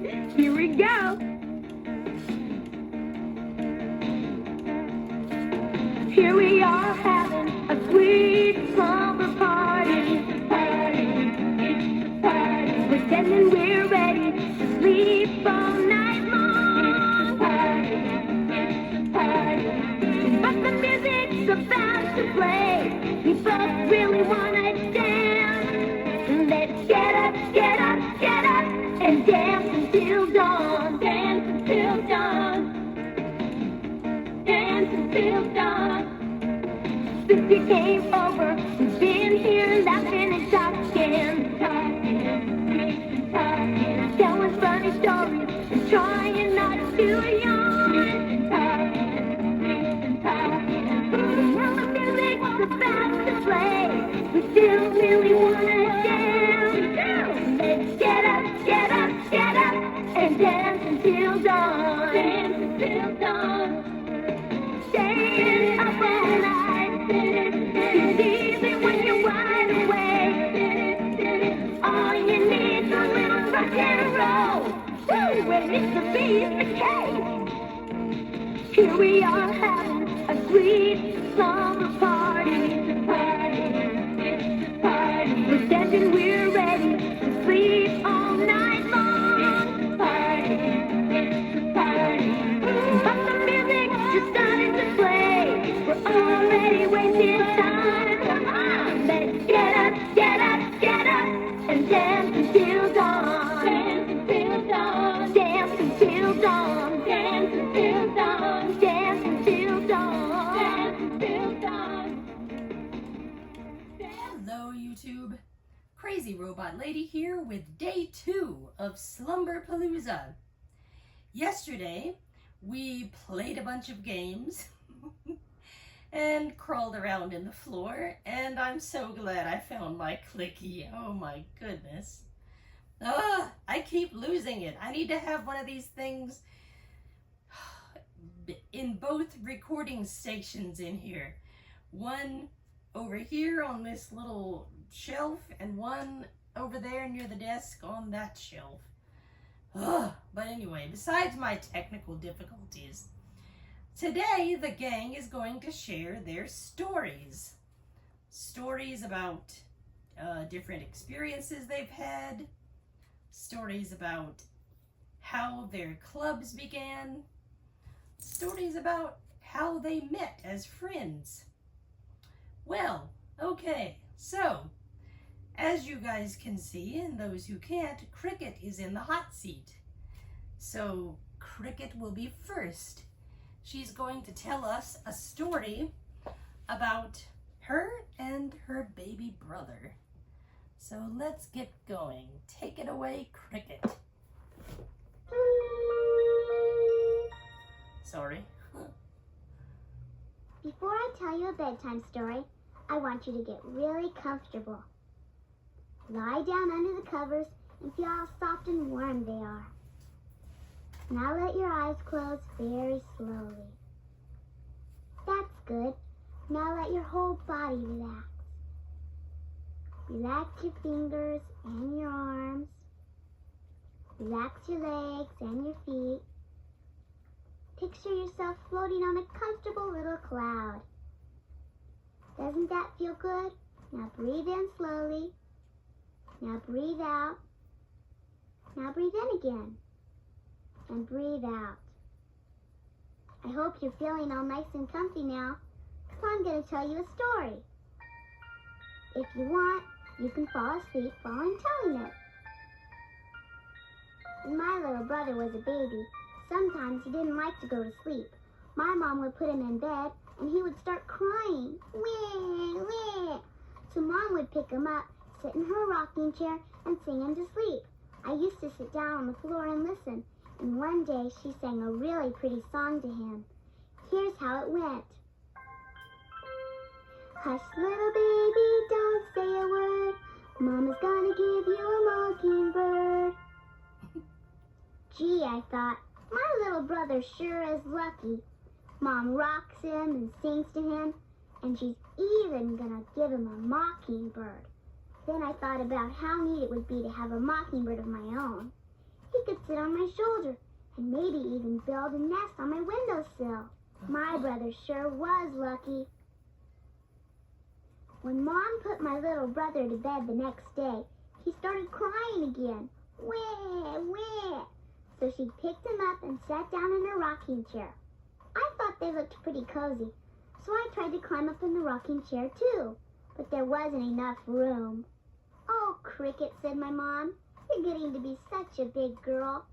Here we go. Here we are having a sweet slumber party. Pretending we're ready to sleep all night long. But the music's about to play. We both really wanna dance. Let's get up, get up, get up, and dance until dawn. Dance until dawn. Dance until dawn. Sister came over, we've been here laughing and talking, telling funny stories and trying not to yawn. Now the music's about to play, we still really wanna dance. Let's get up, get up, get up, and dance until dawn. Dance until dawn. Staying up all night. It's easy when you're wide awake. All you need's a little rock and roll. Woo! And it's the beat cake. Here we are having a sweet slumber party. Pretending we're ready to sleep all night long. But the music just started to play. We're already wasting time. Come on, let's get up, get up, get up, and dance until dawn. Dance until dawn. Dance until dawn. Dance until dawn. Dance until dawn. Dance until dawn. Hello YouTube, Crazy Robot Lady here with day 2 of Slumber Palooza. Yesterday we played a bunch of games and crawled around in the floor, and I'm so glad I found my clicky. Oh my goodness. I keep losing it. I need to have one of these things in both recording stations in here. One over here on this little shelf and one over there near the desk on that shelf. But anyway, besides my technical difficulties, today the gang is going to share their stories. Stories about different experiences they've had, stories about how their clubs began, stories about how they met as friends. Well, okay, so as you guys can see, and those who can't, Cricket is in the hot seat. So Cricket will be first. She's going to tell us a story about her and her baby brother. So let's get going. Take it away, Cricket. Sorry. Before I tell you a bedtime story, I want you to get really comfortable. Lie down under the covers and feel how soft and warm they are. Now let your eyes close very slowly. That's good. Now let your whole body relax. Relax your fingers and your arms. Relax your legs and your feet. Picture yourself floating on a comfortable little cloud. Doesn't that feel good? Now breathe in slowly. Now breathe out. Now breathe in again. And breathe out. I hope you're feeling all nice and comfy now, because I'm going to tell you a story. If you want, you can fall asleep while I'm telling it. When my little brother was a baby, sometimes he didn't like to go to sleep. My mom would put him in bed, and he would start crying. Wee, wee. So Mom would pick him up, sit in her rocking chair, and sing him to sleep. I used to sit down on the floor and listen, and one day she sang a really pretty song to him. Here's how it went. Hush, little baby, don't say a word. Mama's gonna give you a mockingbird. Gee, I thought, my little brother sure is lucky. Mom rocks him and sings to him, and she's even gonna give him a mockingbird. Then I thought about how neat it would be to have a mockingbird of my own. He could sit on my shoulder and maybe even build a nest on my windowsill. My brother sure was lucky. When Mom put my little brother to bed the next day, he started crying again. Wah, wah. So she picked him up and sat down in her rocking chair. I thought they looked pretty cozy, so I tried to climb up in the rocking chair too, but there wasn't enough room. Oh, Cricket, said my mom, you're getting to be such a big girl.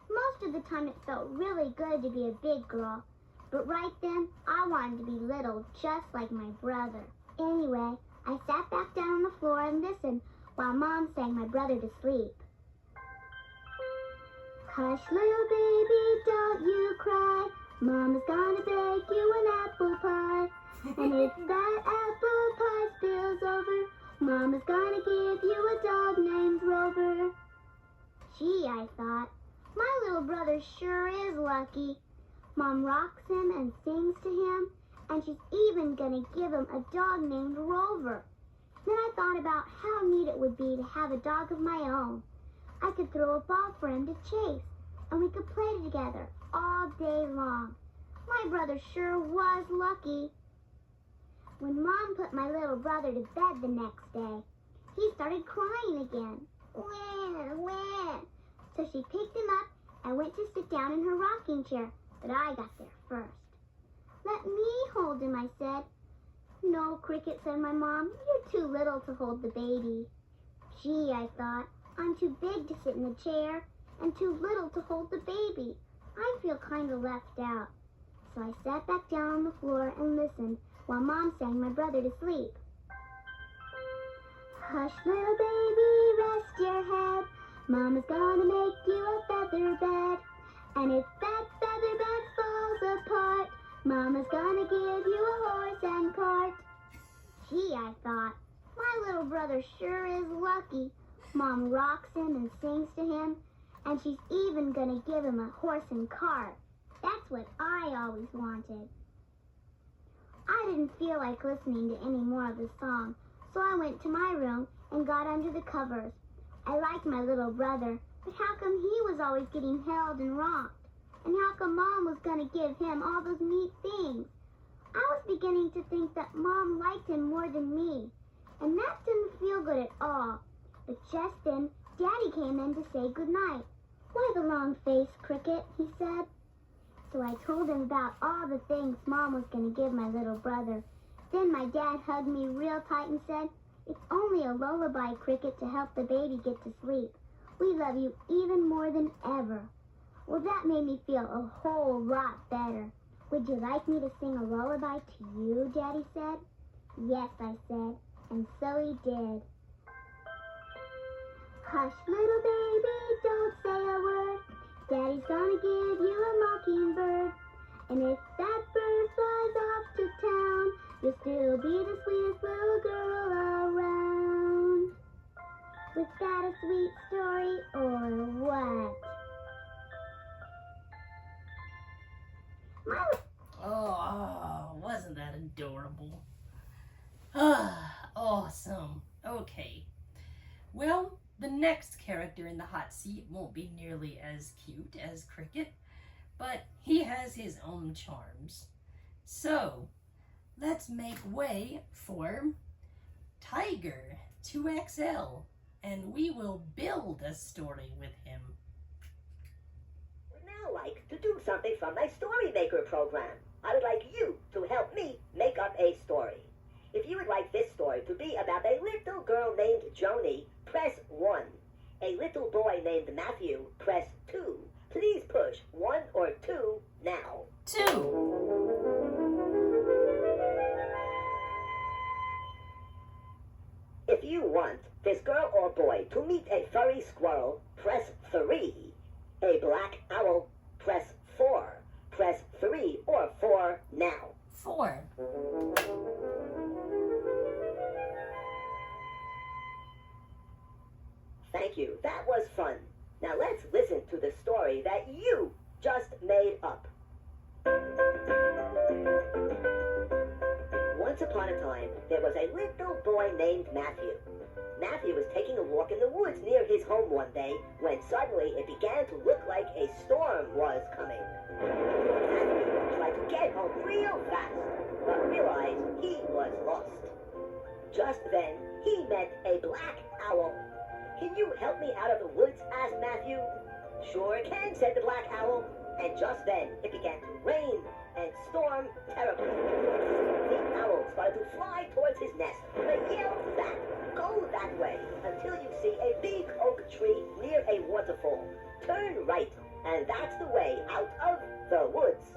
Most of the time it felt really good to be a big girl, but right then I wanted to be little, just like my brother. Anyway, I sat back down on the floor and listened while Mom sang my brother to sleep. Hush, little baby, don't you cry. Mama's gonna bake you an apple pie. And if that apple pie spills over, Mama's gonna give you a dog named Rover. Gee, I thought, my little brother sure is lucky. Mom rocks him and sings to him, and she's even gonna give him a dog named Rover. Then I thought about how neat it would be to have a dog of my own. I could throw a ball for him to chase, and we could play together all day long. My brother sure was lucky. When Mom put my little brother to bed the next day, he started crying again. Wah, wah. So she picked him up and went to sit down in her rocking chair, but I got there first. Let me hold him, I said. No, Cricket, said my mom. You're too little to hold the baby. Gee, I thought, I'm too big to sit in the chair and too little to hold the baby. I feel kind of left out. So I sat back down on the floor and listened while Mom sang my brother to sleep. Hush, little baby, rest your head. Mama's gonna make you a feather bed. And if that feather bed falls apart, Mama's gonna give you a horse and cart. Gee, I thought, my little brother sure is lucky. Mom rocks him and sings to him, and she's even gonna give him a horse and cart. That's what I always wanted. I didn't feel like listening to any more of the song, so I went to my room and got under the covers. I liked my little brother, but how come he was always getting held and rocked? And how come Mom was going to give him all those neat things? I was beginning to think that Mom liked him more than me, and that didn't feel good at all. But just then, Daddy came in to say goodnight. Why the long face, Cricket, he said. So I told him about all the things Mom was going to give my little brother. Then my dad hugged me real tight and said, it's only a lullaby, Cricket, to help the baby get to sleep. We love you even more than ever. Well, that made me feel a whole lot better. Would you like me to sing a lullaby to you, Daddy said. Yes, I said, and so he did. Hush, little baby, don't say a word. Daddy's gonna give you a mockingbird. And if that bird flies off to town, you'll still be the sweetest little girl around. Was that a sweet story or what? Oh, wasn't that adorable? Ah, awesome. Okay. Well, the next character in the hot seat won't be nearly as cute as Cricket, but he has his own charms. So, let's make way for Tiger 2XL, and we will build a story with him. Would now like to do something from my Story Maker program. I would like you to help me make up a story. If you would like this story to be about a little girl named Joni, press 1. A little boy named Matthew, press 2. Please push 1 or 2 now. 2. If you want this girl or boy to meet a furry squirrel, press 3. A black owl, press 4. Press 3 or 4 now. 4. Thank you. That was fun. Now let's listen to the story that you just made up. Once upon a time, there was a little boy named Matthew. Matthew was taking a walk in the woods near his home one day when suddenly it began to look like a storm was coming. Matthew tried to get home real fast, but realized he was lost. Just then, he met a black owl. "Can you help me out of the woods?" asked Matthew. "Sure can," said the black owl. And just then, it began to rain and storm terribly. The owl started to fly towards his nest, but yelled back, "Go that way until you see a big oak tree near a waterfall. Turn right, and that's the way out of the woods."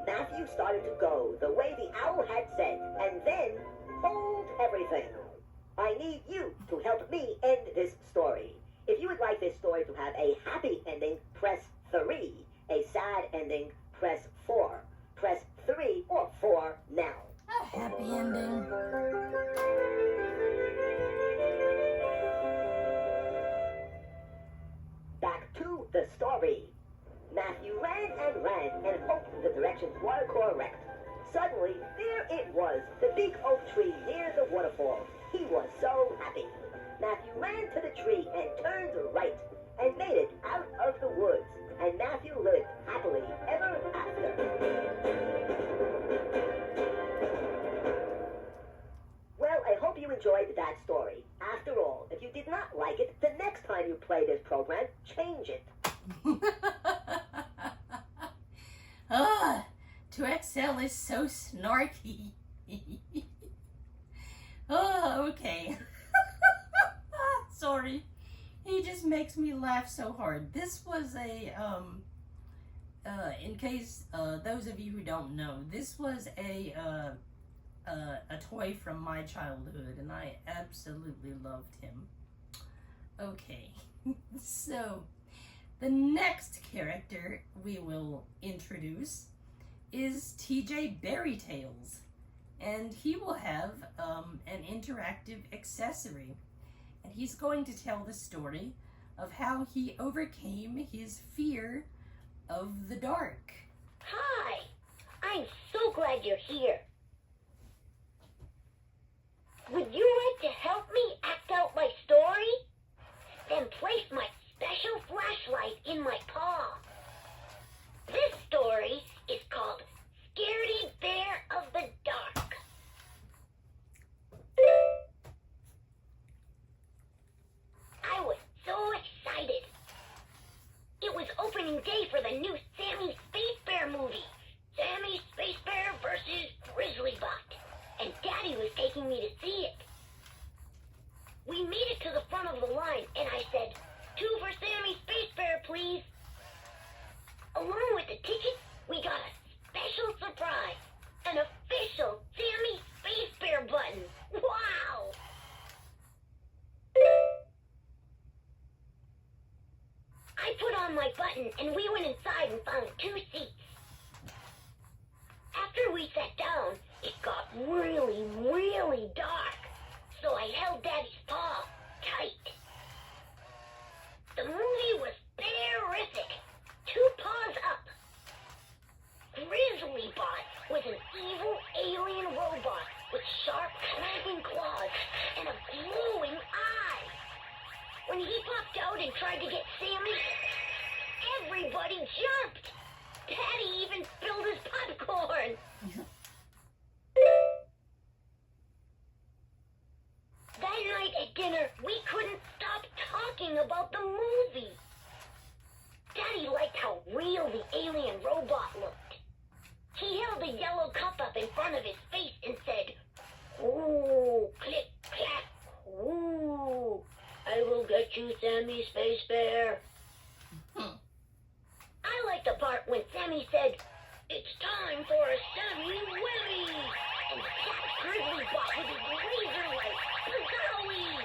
Matthew started to go the way the owl had said, and then, hold everything. I need you to help me end this story. If you would like this story to have a happy ending, press 3. A sad ending, press 4. Press 3 or 4 now. A happy ending. Back to the story. Matthew ran and hoped the directions were correct. Suddenly, there it was, the big oak tree near the waterfall. He was so happy. Matthew ran to the tree and turned right and made it out of the woods. And Matthew lived happily ever after. Well, I hope you enjoyed that story. After all, if you did not like it, the next time you play this program, change it. To excel is so snarky. Oh, okay. Sorry. He just makes me laugh so hard. This was in case those of you who don't know, this was a toy from my childhood, and I absolutely loved him. Okay, so the next character we will introduce is TJ Berrytails, and he will have an interactive accessory, and he's going to tell the story of how he overcame his fear of the dark. Hi, I'm so glad you're here. Would you like to help me act out my story? Then place my special flashlight in my paw. This story is called Scaredy Bear of the Dark. I was so excited. It was opening day for the new Sammy Space Bear movie, Sammy Space Bear versus Grizzlybot, and Daddy was taking me to see it. We made it to the front of the line, and I said, "2 for Sammy Space Bear, please." Along with the ticket, we got a special surprise, an official Sammy Space Bear button. Wow! I put on my button, and we went inside and found 2 seats. After we sat down, it got really, really dark, so I held Daddy's paw tight. The movie was terrific. 2 paws up. Grizzlybot was an evil alien robot with sharp, clamping claws and a glowing eye. When he popped out and tried to get Sammy, everybody jumped. Daddy even spilled his popcorn. That night at dinner, we couldn't stop talking about the movie. Daddy liked how real the alien robot looked. He held a yellow cup up in front of his face and said, "Ooh, click, clack, ooh. I will get you, Sammy Space Bear." I liked the part when Sammy said, "It's time for a Sammy Willy," and zapped Grizzlybot with his laser light. Zowie!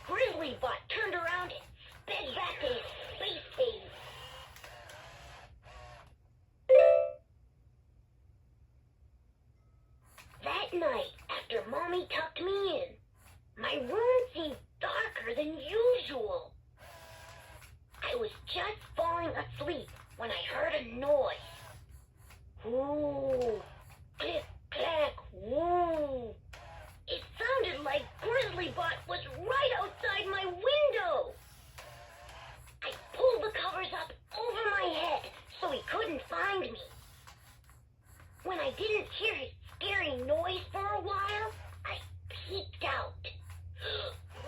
Grizzlybot turned around and sped back to his space cave. That night, after Mommy tucked me in, my room seemed darker than usual. I was just falling asleep when I heard a noise. Ooh, click, clack, woo. It sounded like Grizzlybot I didn't hear his scary noise for a while, I peeked out.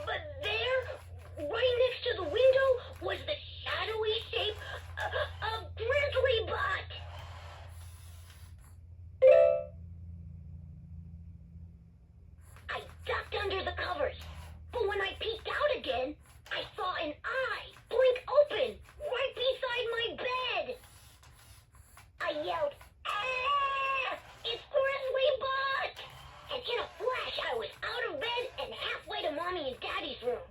But there, right next to the window, was the shadowy shape of Grizzly Bot. I ducked under the covers, but when I peeked out again, I saw an eye blink open right beside my bed. I yelled, "Ah! It's Grizzly Bot!" And in a flash, I was out of bed and halfway to Mommy and Daddy's room.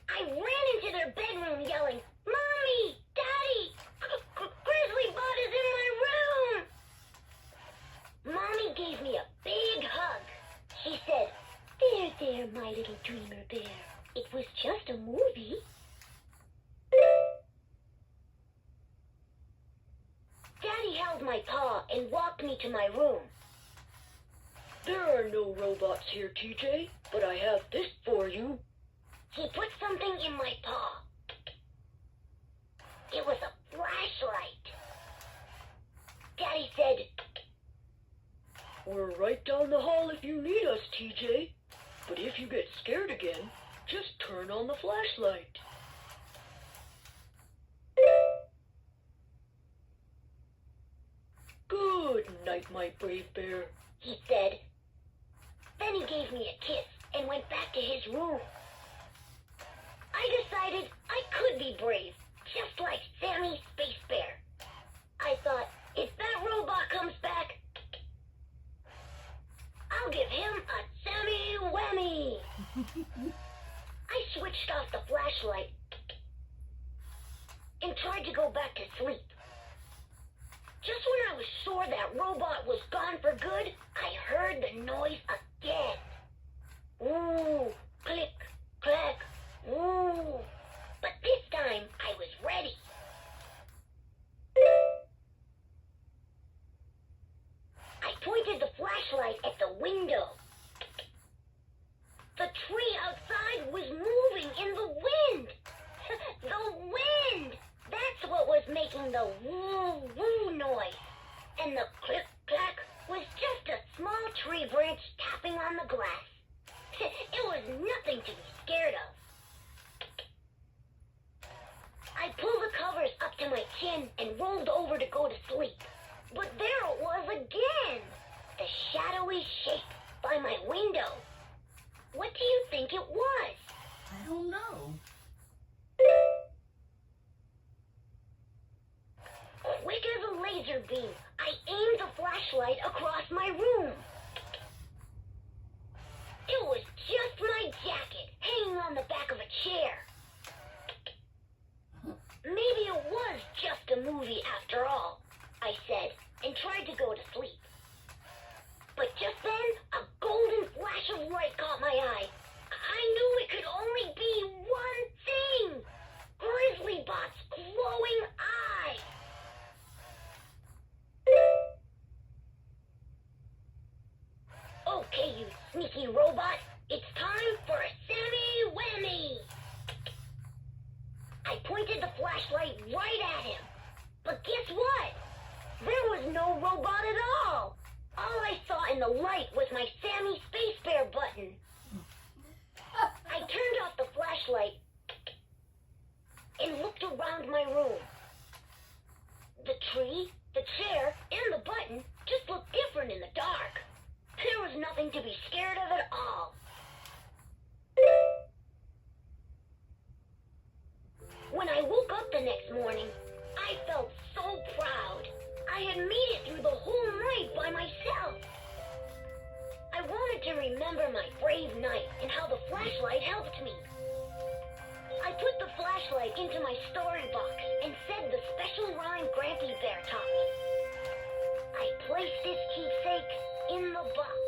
I ran into their bedroom yelling, "Mommy! Daddy! Grizzly Bot is in my room!" Mommy gave me a big hug. She said, there, my little dreamer bear. It was just a movie." Daddy held my paw and walked me to my room. There are no robots here, TJ, but I have this for you. He put something in my paw. It was a flashlight. Daddy said, We're right down the hall if you need us, TJ. But if you get scared again, just turn on the flashlight. Good night, my brave bear. he said. Then he gave me a kiss and went back to his room. I decided I could be brave, just like Sammy Space Bear. I thought, if that robot comes back, I'll give him a Sammy Whammy. I switched off the flashlight and tried to go back to sleep. Just when I was sure that robot was gone for good, I heard the noise again. Ooh, click, clack, ooh. But this time, I was ready. I pointed the flashlight at the window. The tree outside was moving in the wind. The wind! That's what was making the woo-woo noise. And the click-clack was just a small tree branch tapping on the glass. It was nothing to be scared of. I pulled the covers up to my chin and rolled over to go to sleep. But there it was again! The shadowy shape by my window. What do you think it was? I don't know. Quick as a laser beam, I aimed the flashlight across my room. It was just my jacket hanging on the back of a chair. Maybe it was just a movie after all, I said, and tried to go to sleep. But just then, a golden flash of light caught my eye. I knew it could only be one thing. Grizzly Bot's glowing eye. Okay, you sneaky robot, it's time for a Sammy Whammy. I pointed the flashlight right at him. But guess what? There was no robot at all. All I saw in the light was my Sammy Space Bear button. I turned off the flashlight and looked around my room. The tree, the chair, and the button just looked different in the dark. There was nothing to be scared of at all. When I woke up the next morning, I felt so proud. I had made it through the whole night by myself. I wanted to remember my brave night and how the flashlight helped me. I put the flashlight into my storybox and said the special rhyme Grampy Bear taught me. I placed this keepsake in the box.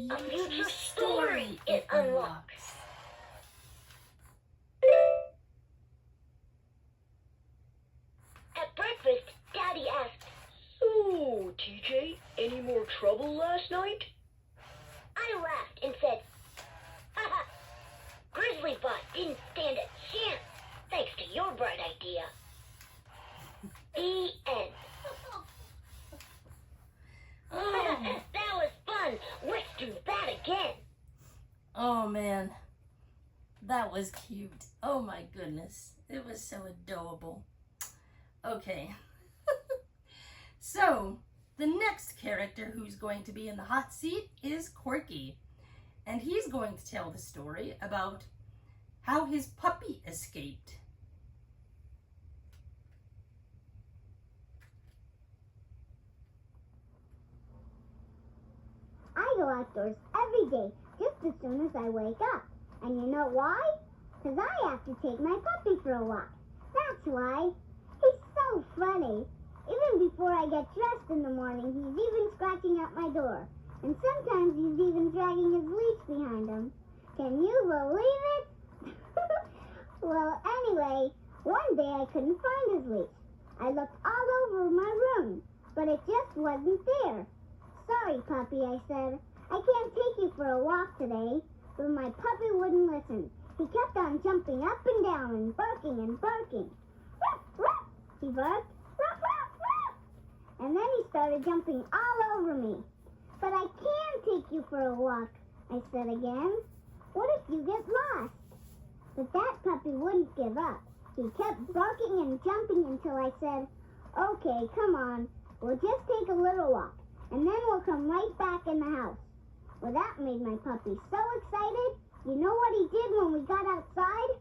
A future story it unlocks. At breakfast, Daddy asked, So, TJ, any more trouble last night? I laughed and said, haha, Grizzly Bot didn't stand a chance, thanks to your bright idea. The end. was cute. Oh my goodness. It was so adorable. Okay. So, the next character who's going to be in the hot seat is Corky. And he's going to tell the story about how his puppy escaped. I go outdoors every day, just as soon as I wake up. And you know why? 'Cause I have to take my puppy for a walk. That's why. He's so funny. Even before I get dressed in the morning, he's even scratching at my door. And sometimes he's even dragging his leash behind him. Can you believe it? Well, anyway, one day I couldn't find his leash. I looked all over my room, but it just wasn't there. Sorry, puppy, I said. I can't take you for a walk today. But my puppy wouldn't listen. He kept on jumping up and down and barking and barking. Ruff, ruff, he barked. Ruff, ruff, ruff. And then he started jumping all over me. But I can take you for a walk, I said again. What if you get lost? But that puppy wouldn't give up. He kept barking and jumping until I said, okay, come on. We'll just take a little walk, and then we'll come right back in the house. Well, that made my puppy so excited. You know what he did when we got outside?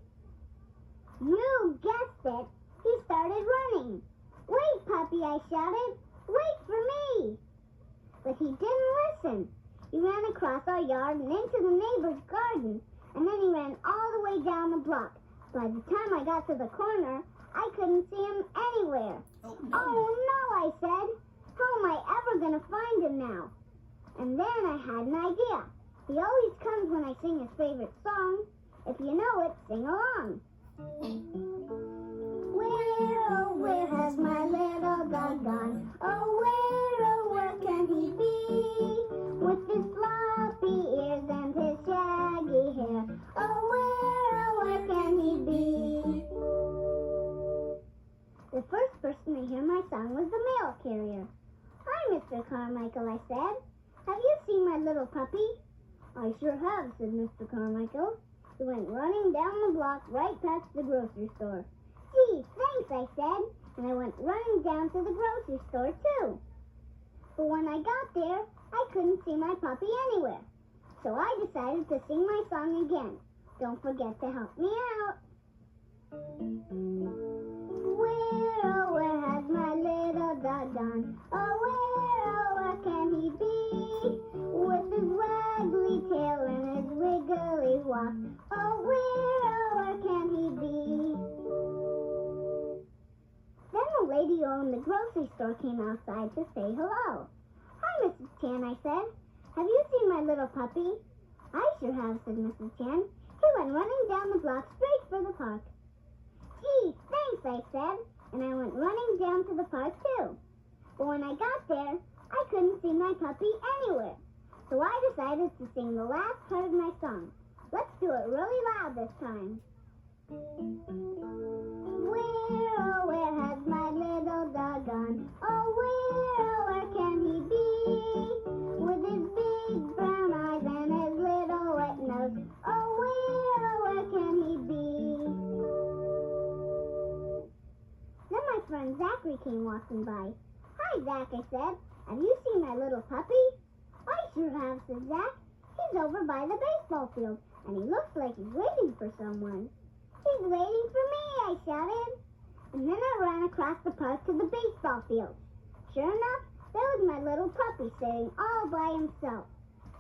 You guessed it. He started running. Wait, puppy, I shouted. Wait for me. But he didn't listen. He ran across our yard and into the neighbor's garden, and then he ran all the way down the block. By the time I got to the corner, I couldn't see him anywhere. Oh Oh no, I said. How am I ever going to find him now? And then I had an idea. He always comes when I sing his favorite song. If you know it, sing along. Where, oh, where has my little dog gone? Oh, where can he be? With his floppy ears and his shaggy hair. Oh, where can he be? The first person to hear my song was the mail carrier. Hi, Mr. Carmichael, I said. Have you seen my little puppy? I sure have, said Mr. Carmichael. He went running down the block right past the grocery store. Gee, thanks, I said, and I went running down to the grocery store, too. But when I got there, I couldn't see my puppy anywhere. So I decided to sing my song again. Don't forget to help me out. Where has my little dog gone? Oh, where can he be? With his waggly tail and his wiggly walk. Oh, where can he be? Then the lady who owned the grocery store came outside to say hello. Hi, Mrs. Chan, I said. Have you seen my little puppy? I sure have, said Mrs. Chan. He went running down the block straight for the park. Gee, thanks, I said, and I went running down to the park, too. But when I got there, I couldn't see my puppy anywhere. So I decided to sing the last part of my song. Let's do it really loud this time. Where has my little dog gone? Oh, where can he be? With his big brown eyes and his little wet nose. Oh, where can he be? Then my friend Zachary came walking by. Hi, Zach, I said. Have you seen my little puppy? I sure have, said Zach. He's over by the baseball field, and he looks like he's waiting for someone. He's waiting for me, I shouted. And then I ran across the park to the baseball field. Sure enough, there was my little puppy sitting all by himself.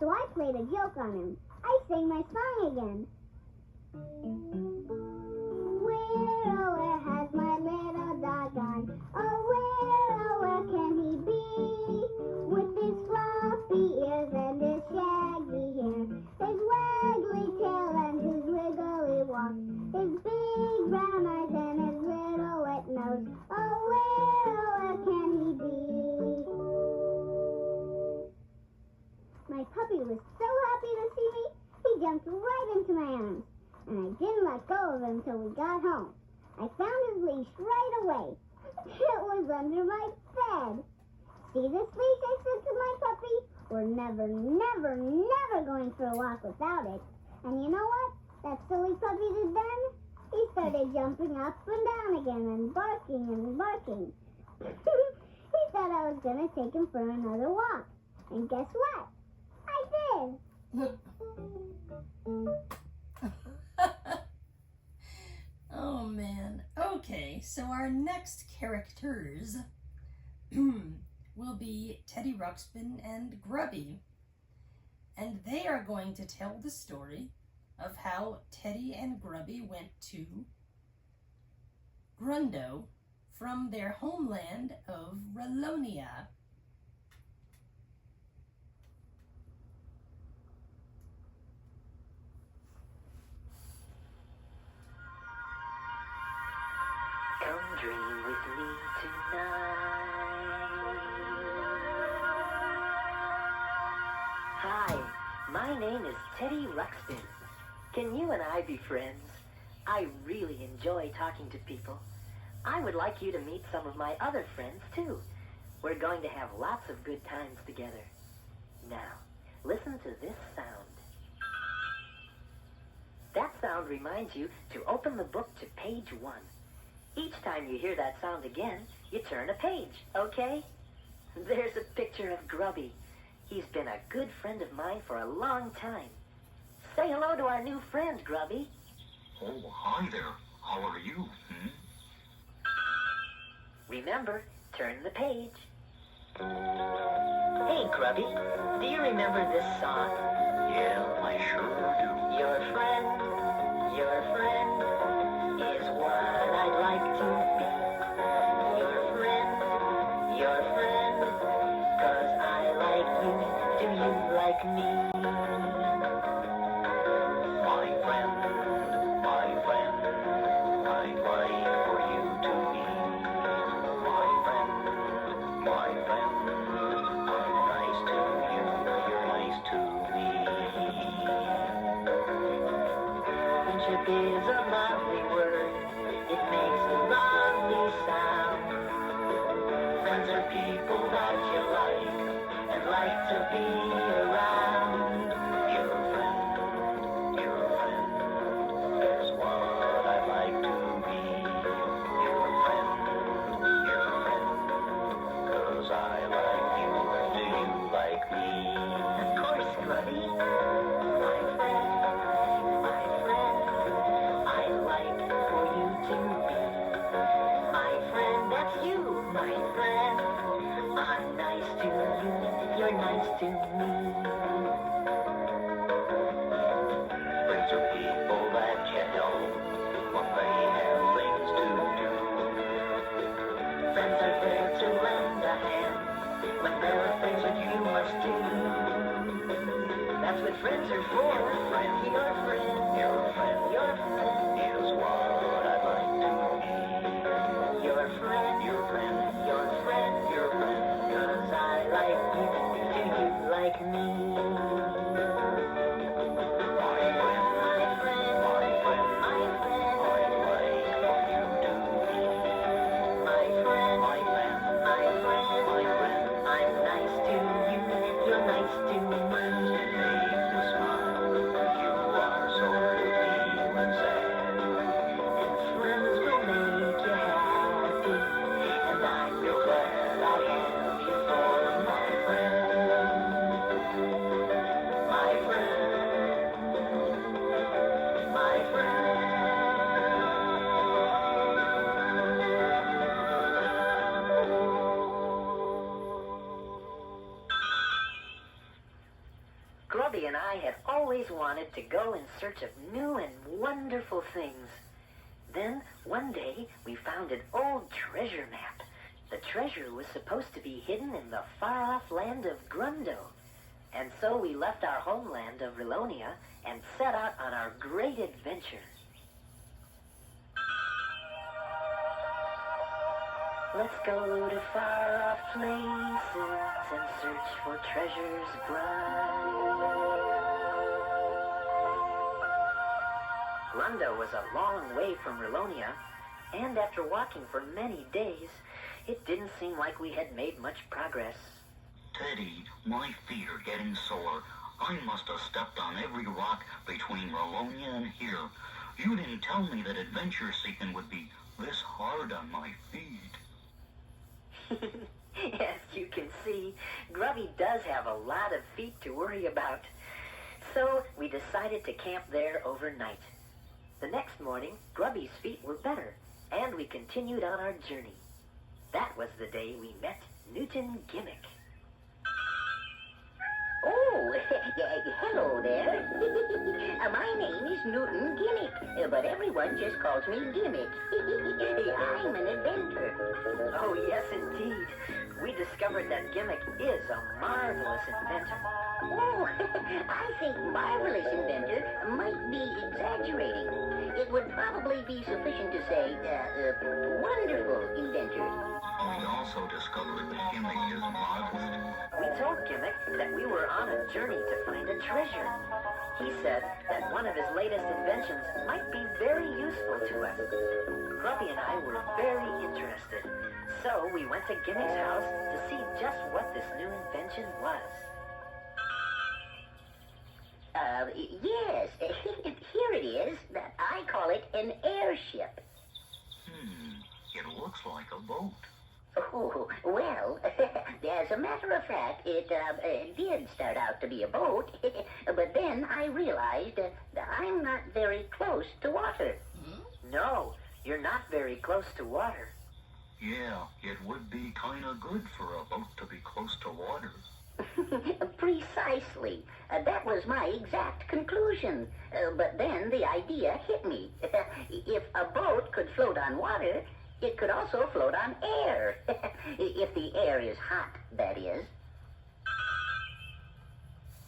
So I played a joke on him. I sang my song again. Where has my little dog gone? Oh, where can he be? With his floppy ears and his shaggy hair, his waggly tail and his wiggly walk, his big brown eyes and his little wet nose. Oh, where can he be? My puppy was so happy to see me, he jumped right into my arms, and I didn't let go of him till we got home. I found his leash right away. It was under my bed. See this leash, I said to my puppy? We're never going for a walk without it. And you know what? That silly puppy did then? He started jumping up and down again and barking and barking. He thought I was going to take him for another walk. And guess what? I did. Oh man. Okay, so our next characters will be Teddy Ruxpin and Grubby. And they are going to tell the story of how Teddy and Grubby went to Grundo from their homeland of Relonia. Come dream with me tonight. Hi, my name is Teddy Ruxpin. Can you and I be friends? I really enjoy talking to people. I would like you to meet some of my other friends, too. We're going to have lots of good times together. Now, listen to this sound. That sound reminds you to open the book to page 1. Each time you hear that sound again, you turn a page, okay? There's a picture of Grubby. He's been a good friend of mine for a long time. Say hello to our new friend, Grubby. Oh, hi there. How are you? Remember, turn the page. Hey, Grubby, do you remember this song? Yeah, I sure do. Your friend is what I'd like to be. Your friend, 'cause I like you. Do you like me? I'd like for you to be my friend. I'm nice to you, you're nice to me. Friendship is a lovely word. It makes a lovely sound. Friends are people that you like and like to be around. Your friend is what I'd like to be. Your friend, 'cause I like you. Do you like me? Of course, Grubby. My friend, I'd like for you to be. My friend, that's you, my friend. I'm nice to you, you're nice to me. Friends are people that you know when they have things to do. Friends are there to lend a hand when there are things that you must do. That's what friends are for. Your friend Is what I'd like to be. your friend, 'cause I like you. Do you like me? My friend, My friend, I'd like for you to be. my friend, My friend, I'm nice to you, you're nice to me. make you smile. You are sort of feeling sad. And friends will make you happy, and I'm real glad I have you for my friend. My friend. Grubby and I had always wanted to go in search of new and wonderful things. Then, one day, we found an old treasure map. The treasure was supposed to be hidden in the far-off land of Grundo. And so we left our homeland of Relonia and set out on our great adventure. Let's go to far-off places and search for treasures bright. Grundo was a long way from Relonia, and after walking for many days, it didn't seem like we had made much progress. Teddy, my feet are getting sore. I must have stepped on every rock between Ralonia and here. You didn't tell me that adventure seeking would be this hard on my feet. As you can see, Grubby does have a lot of feet to worry about. So we decided to camp there overnight. The next morning, Grubby's feet were better, and we continued on our journey. That was the day we met Newton Gimmick. Oh, hello there. My name is Newton Gimmick, but everyone just calls me Gimmick. I'm an inventor. Oh, yes, indeed. We discovered that Gimmick is a marvelous inventor. Oh, I think marvelous inventor might be exaggerating. It would probably be sufficient to say wonderful inventor. We also discovered that Gimmick is modest. We told Gimmick that we were on a journey to find a treasure. He said that one of his latest inventions might be very useful to us. Grubby and I were very interested, so we went to Gimmick's house to see just what this new invention was. Yes, here it is. I call it an airship. It looks like a boat. Oh, well, as a matter of fact, it did start out to be a boat, but then I realized that I'm not very close to water. No, you're not very close to water. Yeah, it would be kind of good for a boat to be close to water. Precisely. That was my exact conclusion. But then the idea hit me. If a boat could float on water, it could also float on air. If the air is hot, that is.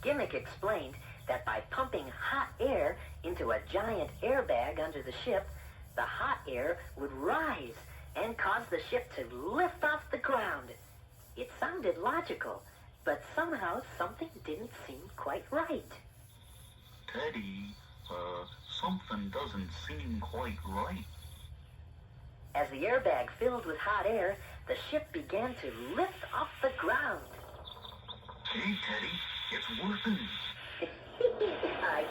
Gimmick explained that by pumping hot air into a giant airbag under the ship, the hot air would rise and cause the ship to lift off the ground. It sounded logical, but somehow something didn't seem quite right. Teddy, something doesn't seem quite right. As the airbag filled with hot air, the ship began to lift off the ground. Hey, Teddy, it's working.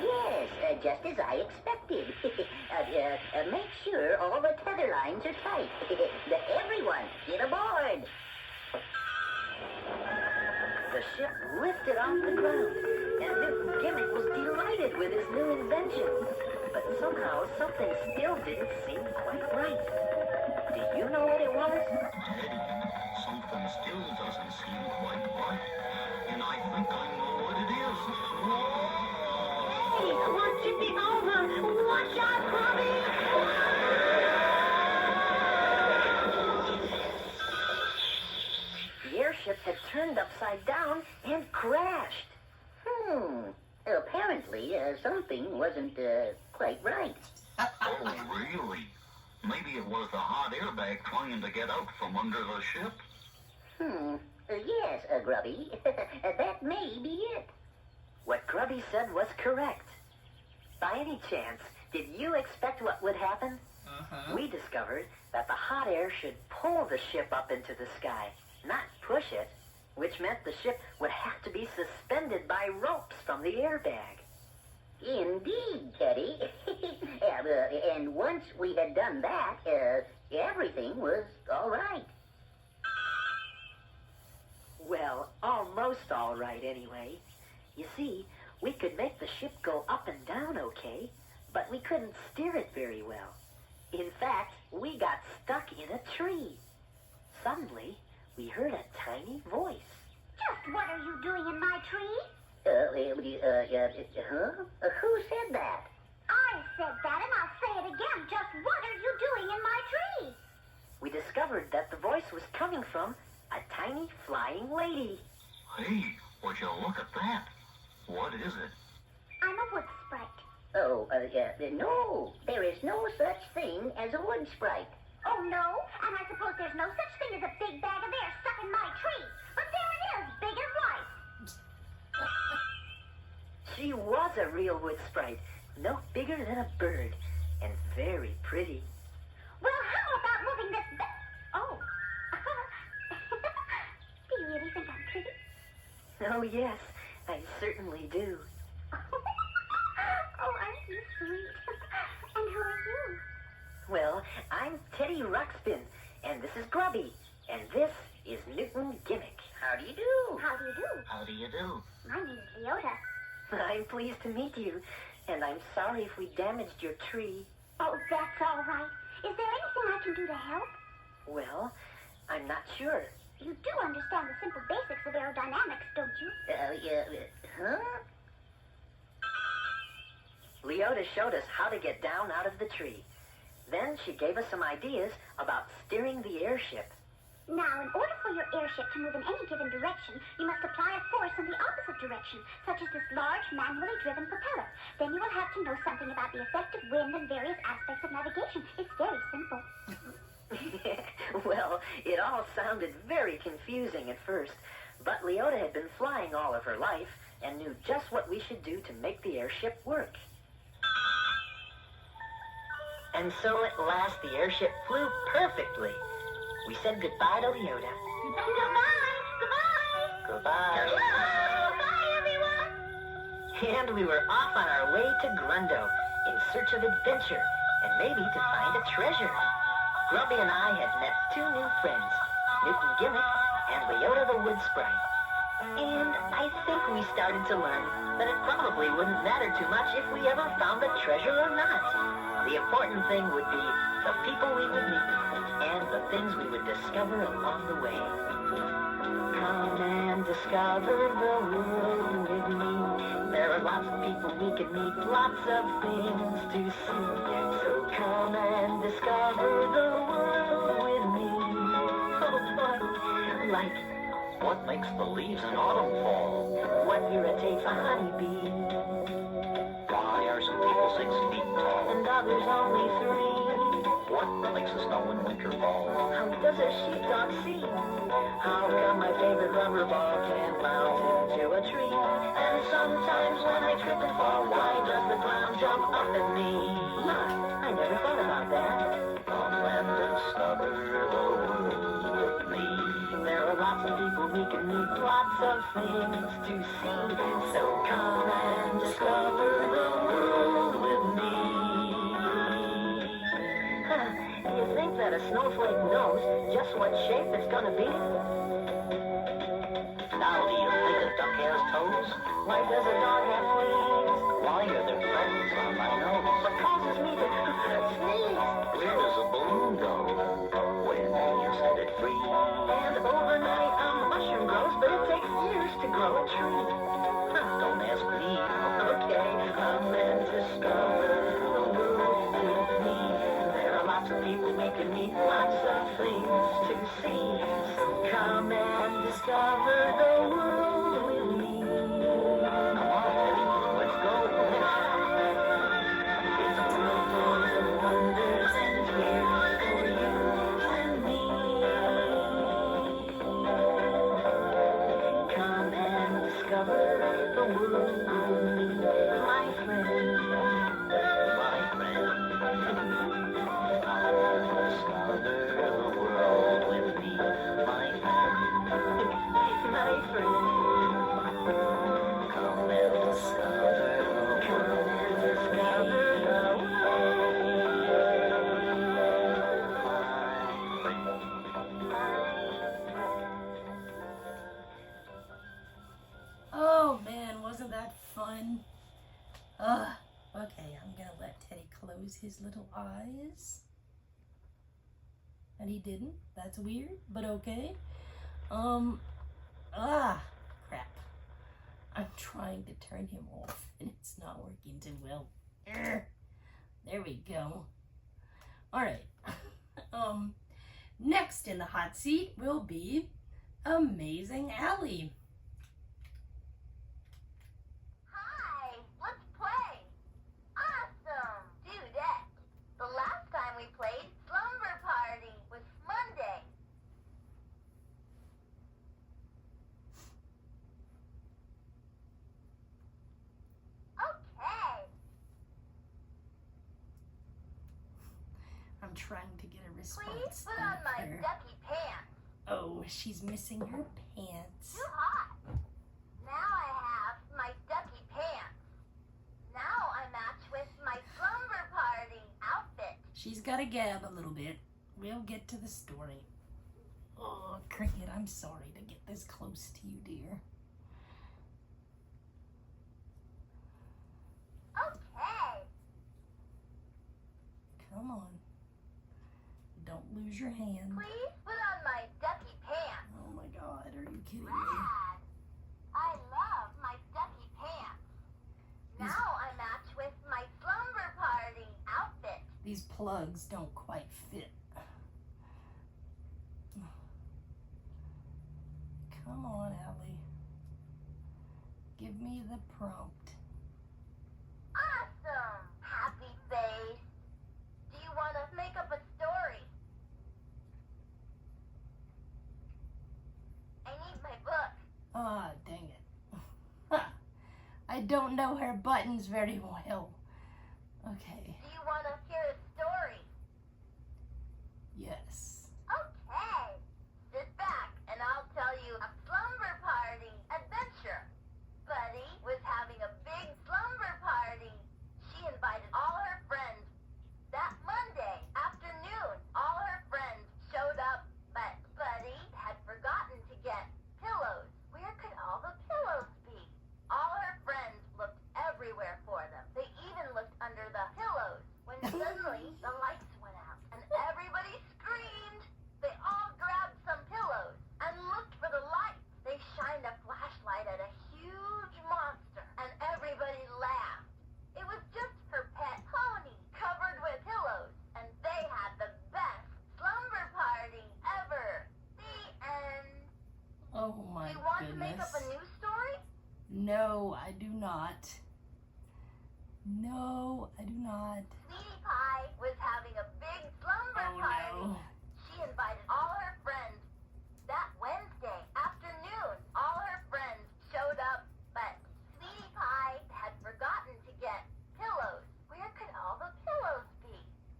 Yes, just as I expected. Make sure all the tether lines are tight. Everyone, get aboard. The ship lifted off the ground, and Newton Gimmick was delighted with his new invention. But somehow something still didn't seem quite right. Do you know what it was? Teddy, something still doesn't seem quite right. And I think I know what it is. Hey, watch it be over. Watch out, Grubby. The airship had turned upside down and crashed. Apparently, something wasn't quite right. Oh, really? Maybe it was the hot airbag trying to get out from under the ship. Yes, Grubby. That may be it. What Grubby said was correct. By any chance, did you expect what would happen? We discovered that the hot air should pull the ship up into the sky, not push it, which meant the ship would have to be suspended by ropes from the airbag. Indeed, Teddy. And once we had done that, everything was all right. Well, almost all right anyway. You see, we could make the ship go up and down okay, but we couldn't steer it very well. In fact, we got stuck in a tree. Suddenly, we heard a tiny voice. Just what are you doing in my tree? Who said that? I said that, and I'll say it again. Just what are you doing in my tree? We discovered that the voice was coming from a tiny flying lady. Hey, would you look at that? What is it? I'm a wood sprite. Oh, no. There is no such thing as a wood sprite. Oh, no? And I suppose there's no such thing as a big bag of air stuck in my tree. But there it is, big and white. She was a real wood sprite, no bigger than a bird, and very pretty. Well, how about moving this Oh. Do you really think I'm pretty? Oh, yes, I certainly do. Oh, aren't you sweet? And who are you? Well, I'm Teddy Ruxpin, and this is Grubby, and this is Newton Gimmick. How do you do? How do you do? How do you do? My name is Leota. I'm pleased to meet you, and I'm sorry if we damaged your tree. Oh, that's all right. Is there anything I can do to help? Well, I'm not sure. You do understand the simple basics of aerodynamics, don't you? Yeah, huh? Leota showed us how to get down out of the tree. Then she gave us some ideas about steering the airship. Now, in order for your airship to move in any given direction, you must apply a force in the opposite direction, such as this large, manually driven propeller. Then you will have to know something about the effect of wind and various aspects of navigation. It's very simple. Well, it all sounded very confusing at first, but Leota had been flying all of her life and knew just what we should do to make the airship work. And so at last the airship flew perfectly. We said goodbye to Leota. Goodbye! Goodbye. Bye, everyone! And we were off on our way to Grundo in search of adventure and maybe to find a treasure. Grubby and I had met two new friends, Newton Gimmick and Leota the Wood Sprite. And I think we started to learn that it probably wouldn't matter too much if we ever found a treasure or not. The important thing would be the people we would meet and the things we would discover along the way. Come and discover the world with me. There are lots of people we can meet, lots of things to see. So come and discover the world with me. Oh, boy. Like What makes the leaves in autumn fall? what irritates a honeybee, Why are some people 6 feet tall? and others only 3. What makes the snow in winter fall? How does a sheepdog see? How come my favorite rubber ball can't bounce into a tree? And sometimes when I trip and fall, why does the ground jump up at me? I never thought about that. Come and discover the world with me. There are lots of people we can meet, lots of things to see. So come and discover the world with me. Do you think that a snowflake knows just what shape it's gonna be? Now do you think a duck has toes? Why does a dog have fleas? Why are there feathers on my nose? What causes me to sneeze? Where does a balloon go when you set it free? And overnight a mushroom grows, but it takes years to grow a tree. Don't ask me. Okay, come and discover the world with me. There are lots of people we can meet, lots of things to see. So come and discover the world with me. Come on, Eddie, let's go. It's a world full of wonders and here for you and me. Come and discover the world with me, my friend. My friend. Discover the world with me, my friend. My friend. Come and discover Come and discover the Oh man, wasn't that fun? Okay, I'm gonna let Teddy close his little eyes. And he didn't. That's weird, but okay. Crap. I'm trying to turn him off and it's not working too well. There we go. Alright. Next in the hot seat will be Amazing Allie. Hi, let's play. Awesome. Do that. The last time we played Slumber Party was Monday. Okay. I'm trying to get a response. Please put out on of my her. ducky pants. Oh, she's missing her pants. Too hot. Now I have She's got to gab a little bit. We'll get to the story. Oh, Cricket, I'm sorry to get this close to you, dear. Okay. Come on. Don't lose your hand. Please put on my ducky pants. Oh my God, are you kidding me? Rad. I love my ducky pants. Now I match with my slumber party outfit. These plugs don't quite fit. Come on, Allie. Give me the prompt. Awesome. Happy face. Do you want to make up a story? I need my book. Ah, dang it. I don't know her buttons very well. Okay. Do you want to hear a story? Yes. Okay. Sit back and I'll tell you a slumber party adventure. Buddy was having a big slumber party. She invited all her friends. That Monday afternoon, all her friends showed up, but Buddy had forgotten to get pillows. Where could all the pillows be? All her friends looked everywhere for them. They even looked under the pillows when suddenly the lights went out and everybody screamed. They all grabbed some pillows and looked for the lights. They shined a flashlight at a huge monster and everybody laughed. It was just her pet pony covered with pillows and they had the best slumber party ever. The end. Oh my Do you want to goodness. make up a new story? No, I do not. No, I do not. Sweetie Pie was having a big slumber Oh party. no. She invited all her friends. That Wednesday afternoon, all her friends showed up, but Sweetie Pie had forgotten to get pillows. Where could all the pillows be?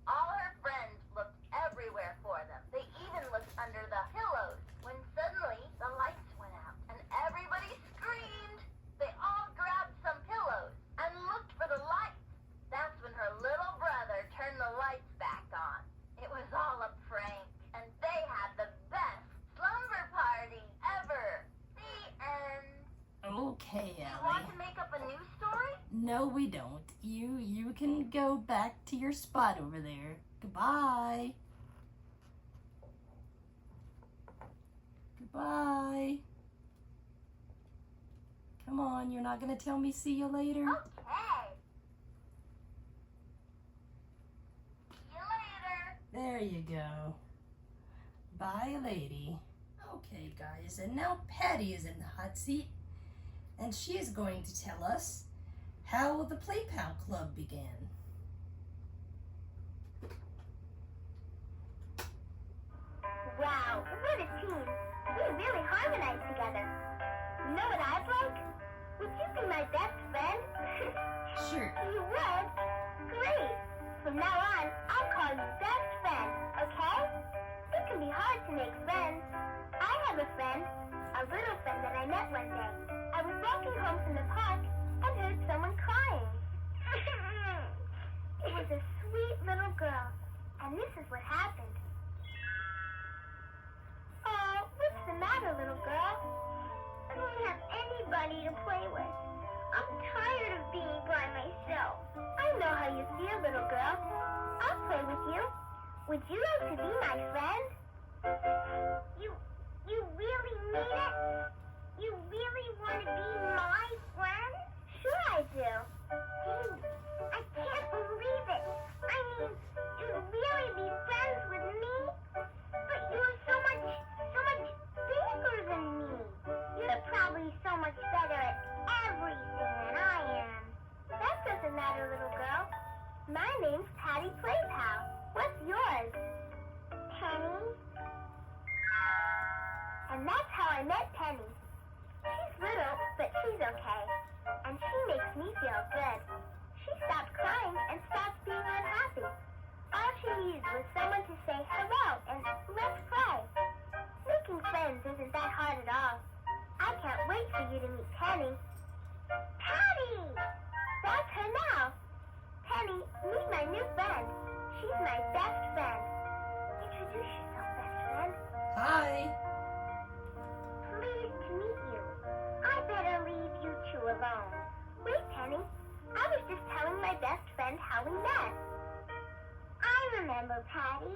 All her friends looked everywhere for them. They even looked under the pillows when suddenly the lights went out and everybody screamed. They all grabbed some pillows and looked for the lights. That's when her little brother turned the lights back on. It was all a prank, and they had the best slumber party ever. The end. Okay, You want Allie. to make up a new story? No, we don't. You can go back to your spot over there. Goodbye. Goodbye. Come on, you're not gonna tell me see you later? Okay. See you later. There you go. Bye, lady. Okay, guys, and now Patty is in the hot seat, and she is going to tell us how the Play Pal Club began. Wow, what a team. We really harmonize together. You know what I'd like? Would you be my best friend? Sure. You would? Great. From now on, I'll call you best friend, okay? It can be hard to make friends. I have a friend, a little friend that I met one day. I was walking home from the park and heard someone crying. It was a sweet little girl, and this is what happened. Oh, what's the matter, little girl? I don't have anybody to play with. I'm tired of being by myself. I know how you feel, little girl. I'll play with you. Would you like to be my friend? You really mean it? You really want to be my friend? Sure I do. Gee, I can't believe it. I mean, you'd really be friends with me? But you're so much bigger than me. You're probably so much better at everything than I am. That doesn't matter, little girl. My name's Patty Playpal. What's yours? Penny? And that's how I met Penny. She's little, but she's okay. And she makes me feel good. She stopped crying and stopped being unhappy. All she needs was someone to say hello and let's play. Making friends isn't that hard at all. I can't wait for you to meet Penny. Patty! That's her now. Penny, meet my new friend. She She's my best friend. Introduce yourself, best friend. Hi. Pleased to meet you. I better leave you two alone. Wait, Penny. I was just telling my best friend how we met. I remember, Patty.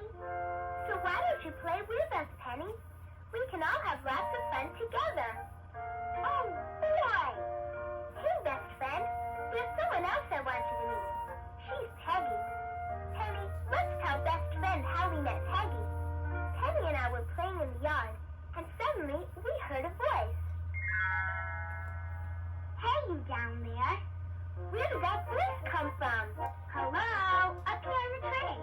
So why don't you play with us, Penny? We can all have lots of fun together. Oh, boy! Hey, best friend. There's someone else I want you to meet. She's Peggy. Penny, let's tell best friend how we met Peggy. Penny and I were playing in the yard, and suddenly we heard a voice. Hey, you down there. Where did that voice come from? Hello? Up here in the tree.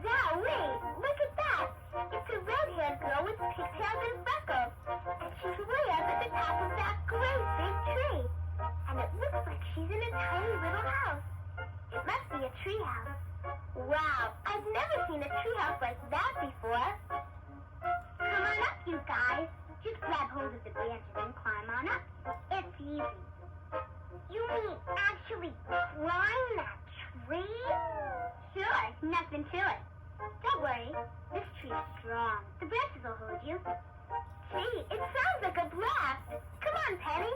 Zowie, look at that. It's a red-haired girl with pigtails and freckles. And she's way up at the top of that great big tree. And it looks like she's in a tiny little house. It must be a tree house. Wow, I've never seen a tree house like that before. Come on up, you guys. Just grab hold of the branches and climb on up. It's easy. You mean actually climb that tree? Sure, nothing to it. Don't worry, this tree's strong. The branches will hold you. Gee, it sounds like a blast. Come on, Penny.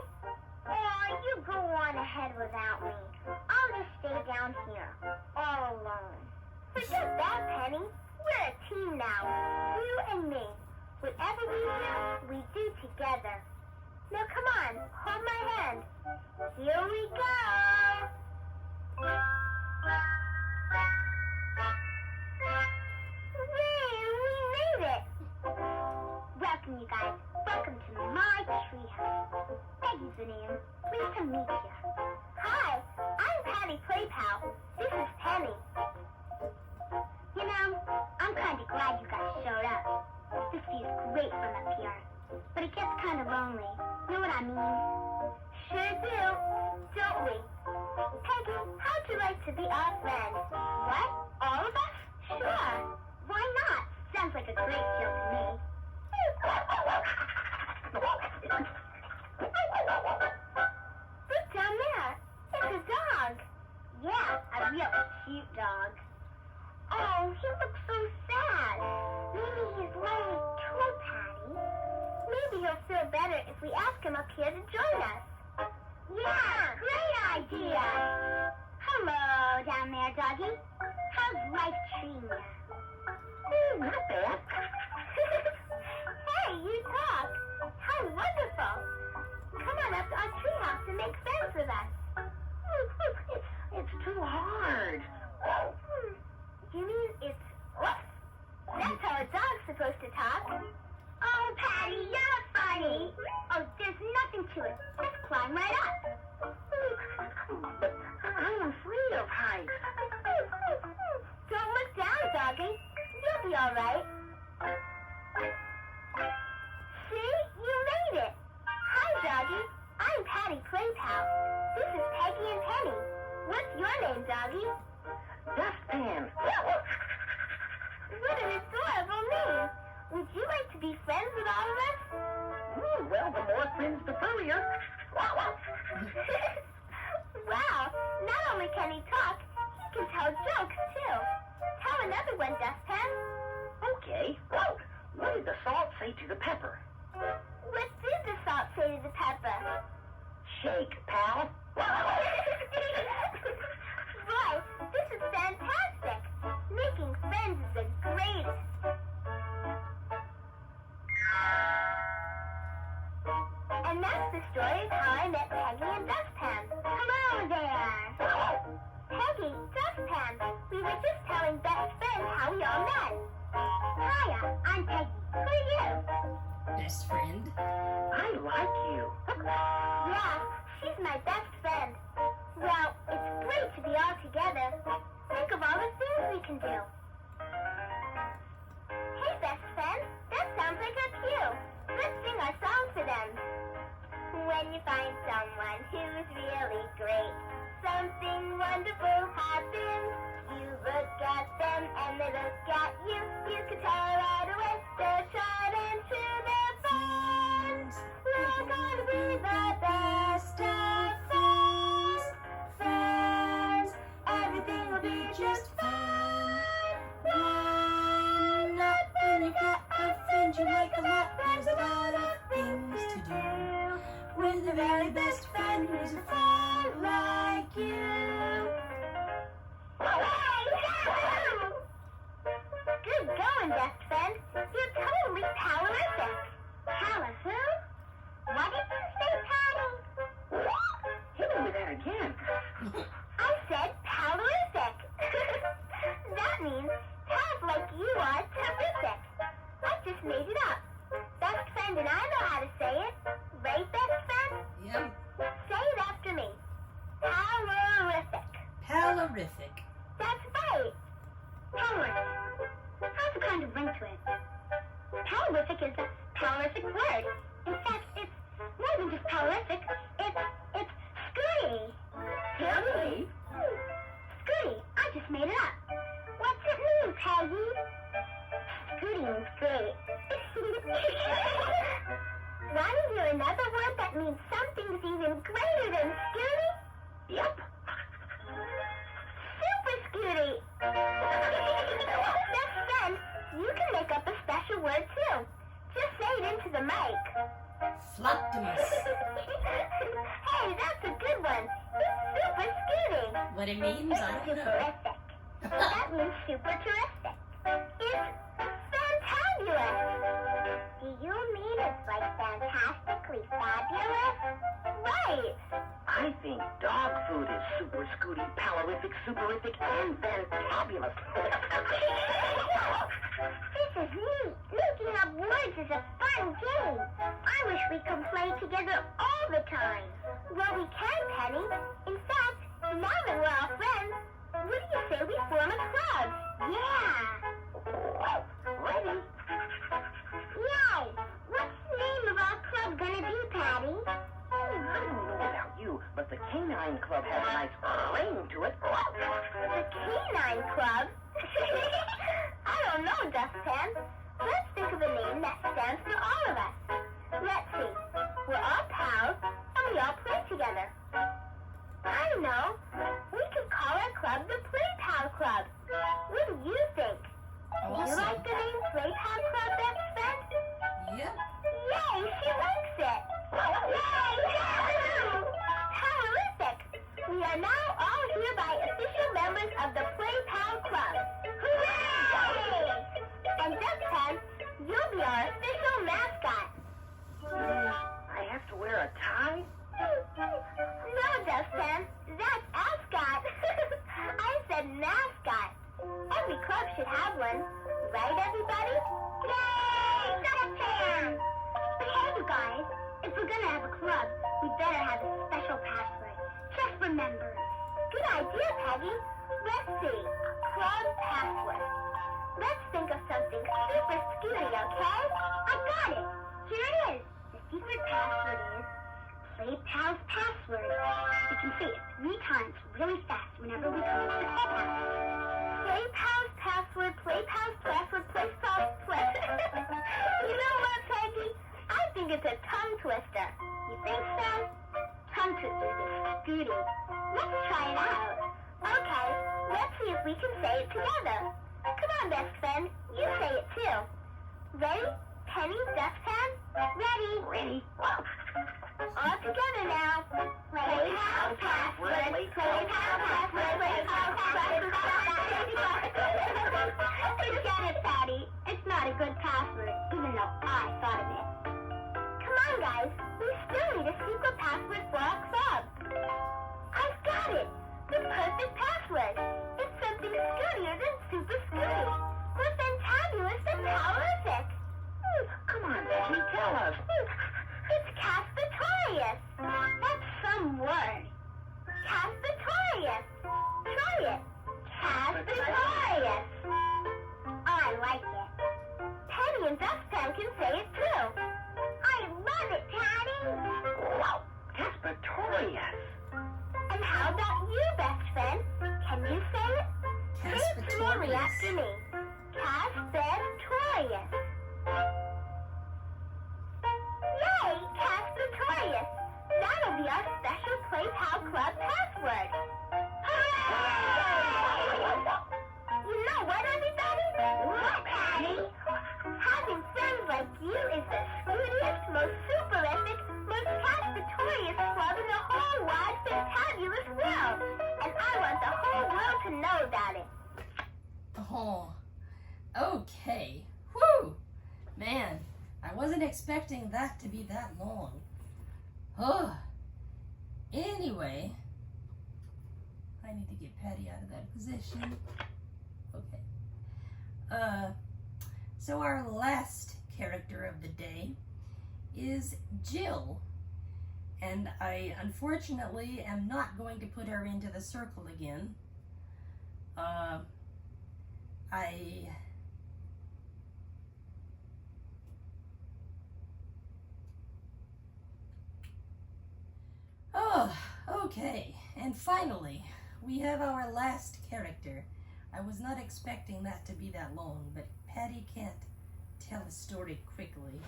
Oh, you go on ahead without me. I'll just stay down here, all alone. Forget that, Penny. We're a team now. You and me. Whatever we do, we do together. Now come on, hold my hand. Here we go. We made it. Welcome, you guys. Welcome to my treehouse. Peggy's the name. Pleased to meet you. Hi, I'm Patty Playpal. This is Penny. You know, I'm kind of glad you guys showed up. This view's great from up here. But it gets kind of lonely. Know what I mean? Sure do, don't we? Peggy, how'd you like to be our friend? What? All of us? Sure. Why not? Sounds like a great deal to me. Look down there. It's a dog. Yeah, a real cute dog. Oh, he looks so sad. Maybe he's lonely too, Patty. Maybe he'll feel better if we ask him up here to join us. Yeah, great idea. Hello down there, doggy. How's life treating you? Not bad. Hey, you talk. How wonderful. Come on up to our treehouse and make friends with us. It's too hard. You mean it's whoops? That's how a dog's supposed to talk. Oh, Patty, you're funny. Oh, there's nothing to it. Just climb right up. But I'm afraid of heights. Don't look down, doggy. You'll be all right. See? You made it. Hi, doggy. I'm Patty Playpal. This is Peggy and Penny. What's your name, doggy? Dustpan. What an adorable name. Would you like to be friends with all of us? Well, the more friends, the furrier. Wow, not only can he talk, he can tell jokes, too. Tell another one, Dustpan. Okay. What did the salt say to the pepper? What did the salt say to the pepper? Shake, pal. Boy, this is fantastic. Making friends is the greatest. And that's the story of how I met Peggy and Dustpan. Hello there. Peggy, Dustpan, we were just telling best friend how we all met. Hiya, I'm Peggy. Who are you? Best friend. I like you. Yeah, she's my best friend. Well, it's great to be all together. Think of all the things we can do. Hey, best friend, that sounds like our cue. Let's sing our song for them. When you find someone who's really great, something wonderful happens. You look at them and they look at you. You can tell right away they're tried and true, they're friends. We're gonna be the best of friends. Friends, everything will be just fine. the very best friend who's a friend like you. Good going, best friend. You're totally powerific. Power who? What did you say, Patty? Hit me with that again. I said powerific. That means have like you are terrific. I just made it up. Best friend and I know how to say it. Right, best friend? Yep. Say it after me. Powerific. Palorific. That's right. Powerific. Has a kind of ring to it. Powerific is a powerific word. In fact, it's more than just powerific. It's scooty. Really? Scooty. I just made it up. What's it mean, Peggy? Scooty means great. Want to hear another word that means something's even greater than scooty? Yep. Super scooty. Best friend, you can make up a special word too. Just say it into the mic. Floptimus. Hey, that's a good one. It's super scooty. What it means, I don't know. Superific. That means super terrific. It's fantabulous. Do you mean it's like fantastically fabulous? Right. I think dog food is super scooty, palorific, superific, and fantabulous. This is neat. Making up words is a fun game. I wish we could play together all the time. Well, we can, Penny. In fact, now that we're all friends, what do you say we form a club? Yeah. Ready? Yay! What's the name of our club gonna be, Patty? I don't know about you, but the Canine Club has a nice ring to it. The Canine Club? I don't know, Dustpan. Let's think of a name that stands for all of us. Let's see. We're all pals, and we all play together. I know. We could call our club the Play Pal Club. What do you think? You Awesome. like the name Play Pal Club, best friend? Yep. Yay, she likes it. Yay! Terrific. We are now all hereby official members of the Play Pal Club. Hooray! And Dustpan, you'll be our official mascot. I have to wear a tie? No, Dustpan, that's ascot. I said mascot. Every club should have one. Right, everybody? Yay! Dustpan! But hey, you guys, if we're gonna have a club, we better have a special password. Just remember. Good idea, Peggy. Let's see. Club password. Let's think of something super scary, okay? I got it. Here it is. The secret password is Play Pal's password. We can say it 3 times really fast whenever we come up with a clubhouse. Play Pal's password, Play Pal's password, Play Pal's password. You know what, Peggy? I think it's a tongue twister. You think so? Tongue twisters is scooty. Let's try it out. Okay, let's see if we can say it together. Come on, best friend. You say it too. Ready? Penny, Dustpan? Ready? Ready? All together now. Play Pal password. Play Pal password. Play Pal password. Forget it, Patty. It's not a good password, even though I thought of it. Come on, guys. We still need a secret password for our club. I've got it. The perfect password. It's something scootier than super scooty. We're fantabulous and powerific. Come on, Becky, tell us. It's Caspatorius. That's some word. Caspatorius. Try it. Caspatorius. I like it. Penny and Dustpan can say it too. I love it, Patty. Wow, Caspatorius. And how about you, best friend? Can you say it? Say it slowly after me. Caspatorius. Yay, Caspatorius! That'll be our special Play Pal Club password. Hooray! You know what, everybody? What, Patty? Having friends like you is the scootiest, most superific, most Caspatorius wide, fantabulous world. And I want the whole world to know about it. Oh, okay. Whew! Man, I wasn't expecting that to be that long. Oh. Anyway, I need to get Patty out of that position. Okay. So our last character of the day is Jill. And I unfortunately am not going to put her into the circle again. Oh, okay. And finally, we have our last character. I was not expecting that to be that long, but Patty can't tell a story quickly.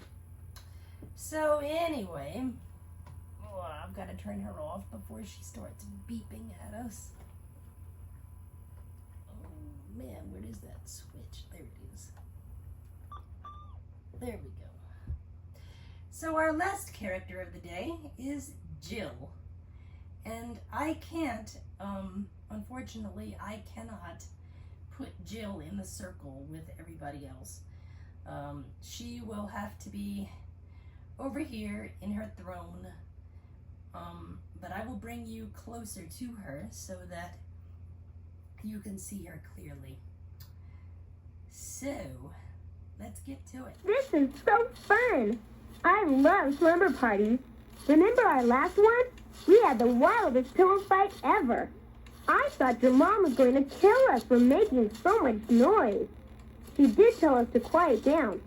So anyway, I've got to turn her off before she starts beeping at us. Oh man, where is that switch? There it is. There we go. So our last character of the day is Jill. And I can't, unfortunately, I cannot put Jill in the circle with everybody else. She will have to be over here in her throne. But I will bring you closer to her so that you can see her clearly. So, let's get to it. This is so fun. I love slumber parties. Remember our last one? We had the wildest pillow fight ever. I thought your mom was going to kill us for making so much noise. She did tell us to quiet down,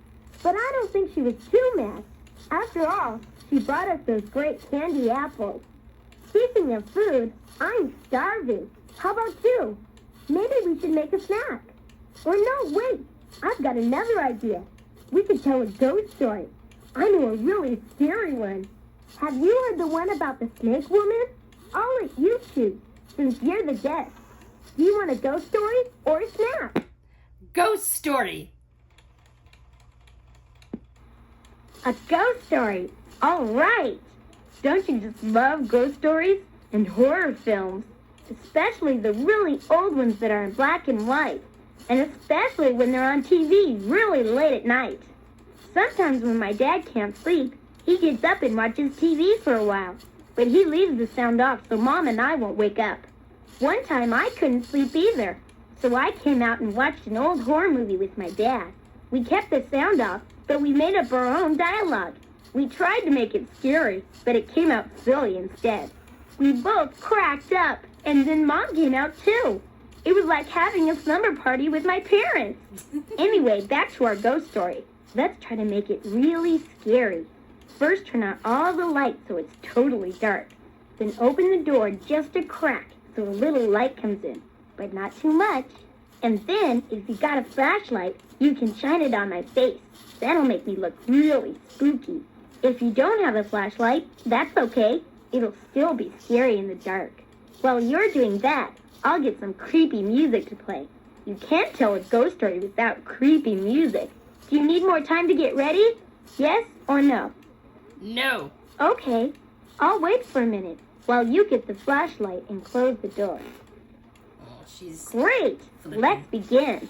but I don't think she was too mad. After all, she brought us those great candy apples. Speaking of food, I'm starving. How about you? Maybe we should make a snack. Or no, wait, I've got another idea. We could tell a ghost story. I know a really scary one. Have you heard the one about the snake woman? I'll let you choose, since you're the guest. Do you want a ghost story or a snack? Ghost story! A ghost story. All right. Don't you just love ghost stories and horror films? Especially the really old ones that are in black and white. And especially when they're on TV really late at night. Sometimes when my dad can't sleep, he gets up and watches TV for a while. But he leaves the sound off so Mom and I won't wake up. One time I couldn't sleep either. So I came out and watched an old horror movie with my dad. We kept the sound off, but we made up our own dialogue. We tried to make it scary, but it came out silly instead. We both cracked up, and then Mom came out too. It was like having a slumber party with my parents. Anyway, back to our ghost story. Let's try to make it really scary. First, turn out all the lights so it's totally dark. Then open the door just a crack so a little light comes in, but not too much. And then, if you got a flashlight, you can shine it on my face. That'll make me look really spooky. If you don't have a flashlight, that's okay. It'll still be scary in the dark. While you're doing that, I'll get some creepy music to play. You can't tell a ghost story without creepy music. Do you need more time to get ready? Yes or no? No. Okay. I'll wait for a minute while you get the flashlight and close the door. Oh, she's Great. flipping. Let's begin.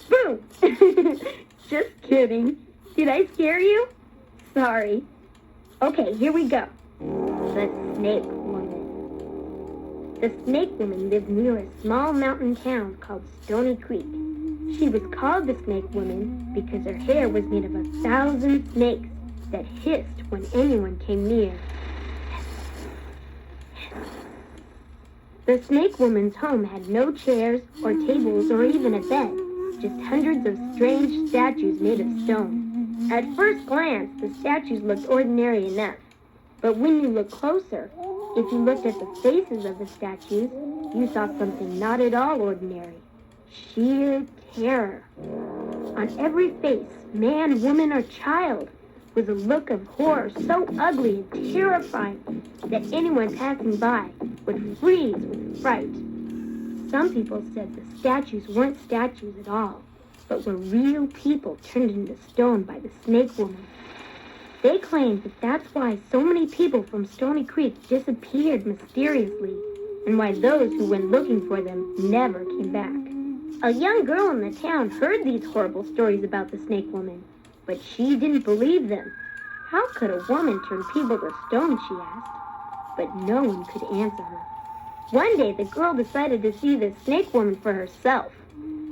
Boo! Just kidding. Did I scare you? Sorry. Okay, here we go. The Snake Woman. The Snake Woman lived near a small mountain town called Stony Creek. She was called the Snake Woman because her hair was made of 1,000 snakes that hissed when anyone came near. The Snake Woman's home had no chairs or tables or even a bed, just hundreds of strange statues made of stone. At first glance, the statues looked ordinary enough. But when you looked closer, if you looked at the faces of the statues, you saw something not at all ordinary. Sheer terror. On every face, man, woman, or child, was a look of horror so ugly and terrifying that anyone passing by would freeze with fright. Some people said the statues weren't statues at all, but were real people turned into stone by the Snake Woman. They claimed that that's why so many people from Stony Creek disappeared mysteriously, and why those who went looking for them never came back. A young girl in the town heard these horrible stories about the snake woman, but she didn't believe them. How could a woman turn people to stone, she asked. But no one could answer her. One day, the girl decided to see the snake woman for herself.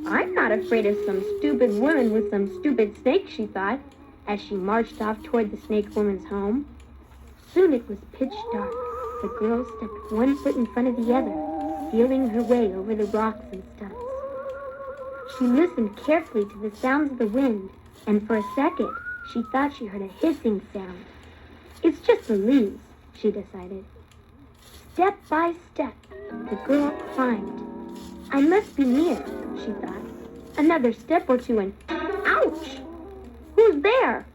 I'm not afraid of some stupid woman with some stupid snake, she thought, as she marched off toward the snake woman's home. Soon it was pitch dark. The girl stepped one foot in front of the other, feeling her way over the rocks and stumps. She listened carefully to the sounds of the wind, and for a second, she thought she heard a hissing sound. It's just the leaves, she decided. Step by step, the girl climbed. I must be near, she thought. Another step or two and, ouch! Who's there?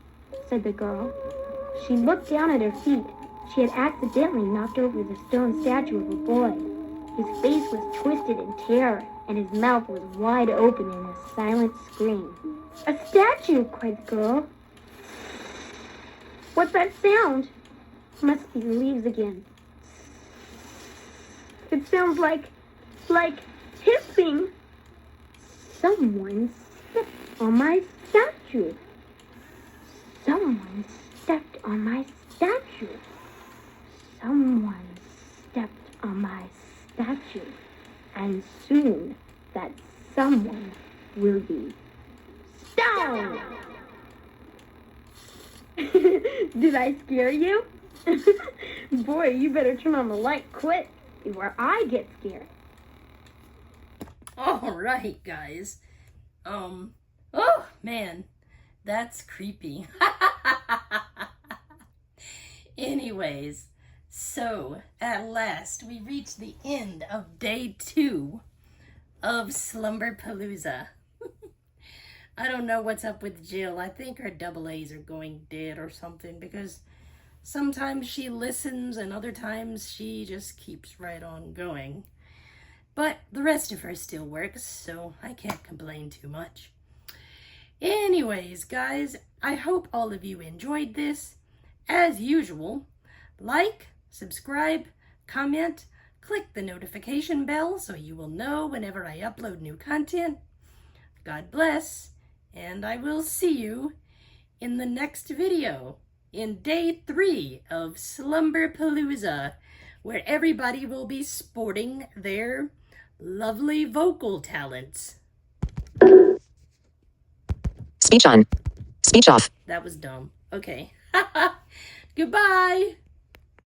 Said the girl. She looked down at her feet. She had accidentally knocked over the stone statue of a boy. His face was twisted in terror, and his mouth was wide open in a silent scream. A statue, cried the girl. What's that sound? Must be the leaves again. It sounds like hissing. Someone stepped on my statue. Someone stepped on my statue. Someone stepped on my statue. And soon that someone will be stoned. Did I scare you? Boy, you better turn on the light quick before I get scared. Alright, guys. Oh, man. That's creepy. Anyways, so at last we reached the end of day 2 of Slumber Palooza. I don't know what's up with Jill. I think her double A's are going dead or something, because sometimes she listens and other times she just keeps right on going. But the rest of her still works, so I can't complain too much. Anyways, guys, I hope all of you enjoyed this. As usual, like, subscribe, comment, click the notification bell so you will know whenever I upload new content. God bless, and I will see you in the next video, in day 3 of Slumber Palooza, where everybody will be sporting their lovely vocal talents. Speech on. Speech off. That was dumb. Okay. Goodbye.